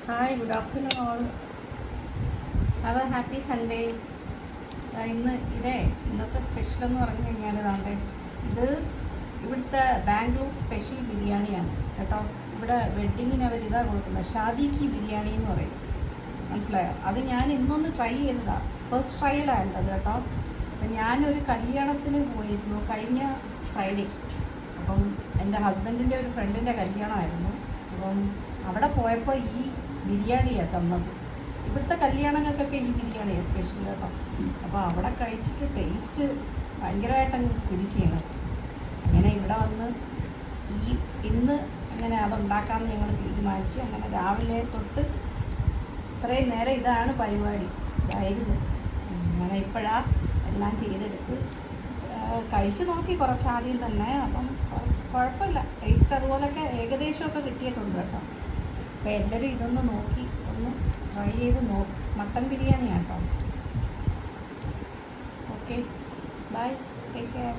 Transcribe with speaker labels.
Speaker 1: Hi, good afternoon all. Have A happy Sunday. ഇന്നത്തെ special എന്ന് പറഞ്ഞു കഴിഞ്ഞാൽ ഇത് ഇവിടുത്തെ ബാംഗ്ലൂർ സ്പെഷ്യൽ ബിരിയാണിയാണ് കേട്ടോ. ഇവിടെ വെഡ്ഡിങ്ങിന് അവർ ഇതാ കൊടുക്കുന്നത്, ഷാദിക്ക് ബിരിയാണി എന്ന് പറയും. മനസ്സിലായോ? അത് ഞാൻ ഇന്നൊന്ന് ട്രൈ ചെയ്തതാണ്, ഫസ്റ്റ് ട്രയലായിരുന്നു അത് കേട്ടോ. അപ്പം ഞാനൊരു കല്യാണത്തിന് പോയിരുന്നു കഴിഞ്ഞ ഫ്രൈഡേ. അപ്പം എൻ്റെ ഹസ്ബൻഡിൻ്റെ ഒരു ഫ്രണ്ടിൻ്റെ കല്യാണമായിരുന്നു. അപ്പം അവിടെ പോയപ്പോൾ ഈ ബിരിയാണിയാണ് തന്നത്. ഇവിടുത്തെ കല്യാണങ്ങൾക്കൊക്കെ ഈ ബിരിയാണിയാണ് സ്പെഷ്യൽ കേട്ടോ. അപ്പോൾ അവിടെ കഴിച്ചിട്ട് ടേസ്റ്റ് ഭയങ്കരമായിട്ടങ്ങ് പിടിച്ച് ചെയ്യണം. അങ്ങനെ ഇവിടെ വന്ന് ഇന്ന് അങ്ങനെ അതുണ്ടാക്കാമെന്ന് ഞങ്ങൾ തീരുമാനിച്ചു. അങ്ങനെ രാവിലെ തൊട്ട് ഇത്രയും നേരം ഇതാണ് പരിപാടി, ഇതായിരുന്നു. അങ്ങനെ ഇപ്പോഴാണ് എല്ലാം ചെയ്തെടുത്ത് കഴിച്ച് നോക്കി കുറച്ചാദ്യം തന്നെ. അപ്പം കുഴപ്പമില്ല, ടേസ്റ്റ് അതുപോലൊക്കെ ഏകദേശമൊക്കെ കിട്ടിയിട്ടുണ്ട് കേട്ടോ. അപ്പോൾ എല്ലാവരും ഇതൊന്ന് നോക്കി ഒന്ന് ട്രൈ ചെയ്ത് നോക്കും. മട്ടൻ ബിരിയാണിയാണ് കേട്ടോ. Okay, bye, take care.